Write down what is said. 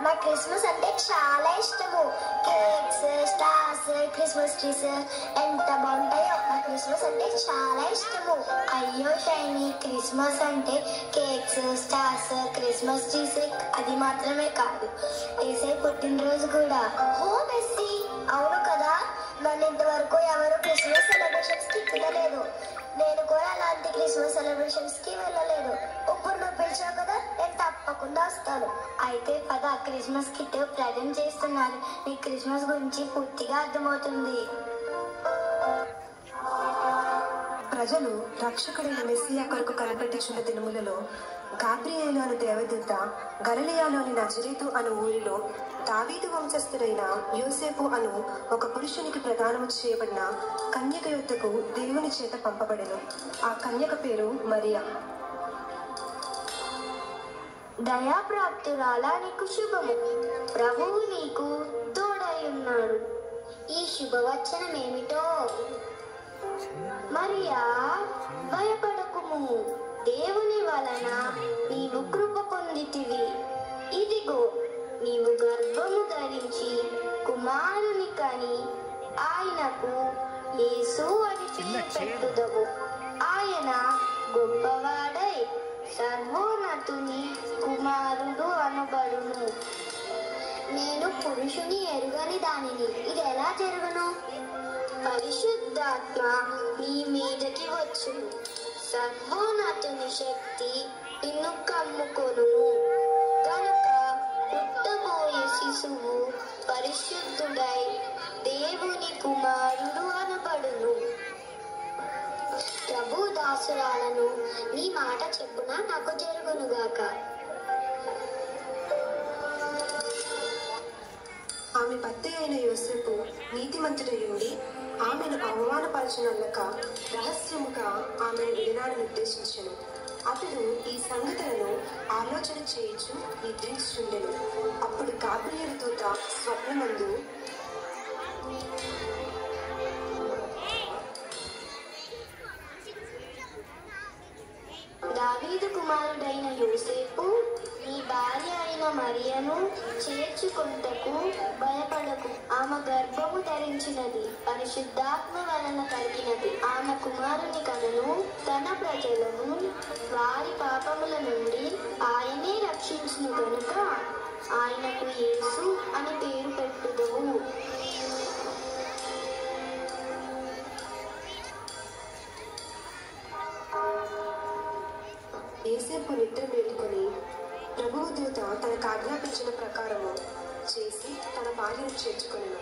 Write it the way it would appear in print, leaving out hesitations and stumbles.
నాకు క్రిస్మస్ అంటే చాలా ఇష్టము. కేక్స్, స్టార్స్, క్రిస్మస్ ట్రీస్ ఎంత బాగుంటాయో. నాకు క్రిస్మస్ అంటే చాలా ఇష్టము. అయ్యో షైనీ, క్రిస్మస్ అంటే కేక్స్, స్టార్స్, క్రిస్మస్ ట్రీస్ అది మాత్రమే కాదు, యేసయ్య పుట్టినరోజు కూడా. ఓ మెస్సీ, అవును కదా. నన్ను ఇంతవరకు ఎవరు క్రిస్మస్ సెలబ్రేషన్స్ కి పిలవలేదు. నేను కూడా అలాంటి క్రిస్మస్ సెలబ్రేషన్స్ కి వెళ్ళలేదు. ఇప్పుడు నువ్వు పిలిచావు కదా, నేను తప్పకుండా వస్తాను. అయితే పద, క్రిస్మస్ కిట్ ప్రజెంట్ చేస్తున్నారు. నీకు క్రిస్మస్ గురించి పూర్తిగా అర్థమవుతుంది. ప్రజలు రక్షకుడైన మెస్సియా కొరకు కనిపెట్టుచున్న దినములలో గాబ్రియేలు అను దేవదూత గలిలయలోని నజరేతు అను ఊరిలో దావీదు వంశస్థుడైన యోసేపు అను ఒక పురుషునికి ప్రదానము చేయబడిన కన్యక యొద్దకు దేవుని చేత పంపబడెను. ఆ కన్యక పేరు మరియా. దయాప్రాప్తురాలా, నీకు శుభము, ప్రభువు నీకు తోడై ఉన్నాడు. ఈ శుభవచనం ఏమిటో? మరియా, భయపడకుము, దేవుని వలన నీవు కృప పొందితివి. ఇదిగో, నీవు గర్భము ధరించి కుమారుని కని ఆయనకు యేసు అని పేరు పెట్టుదవు. ఆయన గొప్పవాడై సర్వోన్నతుని కుమారుడు అనబడును. నేను పురుషుని ఎరుగని దానిని, ఇది ఎలా జరుగును? పరిశుద్ధాత్మ నీ మీదకి వచ్చును, సర్వోన్నతుని శక్తి నిన్ను కమ్ముకొనును. కనుక పుట్టబోయే శిశువు పరిశుద్ధుడై దేవుని కుమారుడు అనబడును. ప్రభు దాసురాలను, నీ మాట చెప్పున నాకు జరుగునుగాక. ఆమె భర్త అయిన యోసేపు నీతిమంతుడై ఉండి ఆమెను అవమానపరచనల్లక రహస్యముగా ఆమెను విడనాడని నిర్దేశించెను. అతడు ఈ సంగతులను ఆలోచన చేయించు నిద్రించుచుండెను. అప్పుడు గాబ్రియేలు దూత స్వప్నమందు, దావీదు కుమారుడైన యోసేపు, నీ భార్య అయిన మరియను చేర్చుకొనుటకు భయపడకు. ఆమె గర్భము ధరించినది పరిశుద్ధాత్మ వలన కలిగినది. ఆమె కుమారుని కనును. తన ప్రజలను వారి పాపముల నుండి ఆయనే రక్షించును గనుక ఆయనకు యేసు అని పేరు పెట్టుదువు. యోసేపు నిద్ర మేలుకొని ప్రభువు దూత తనకు ఆజ్ఞాపించిన ప్రకారము చేసి తన భార్యను చేర్చుకొనెను.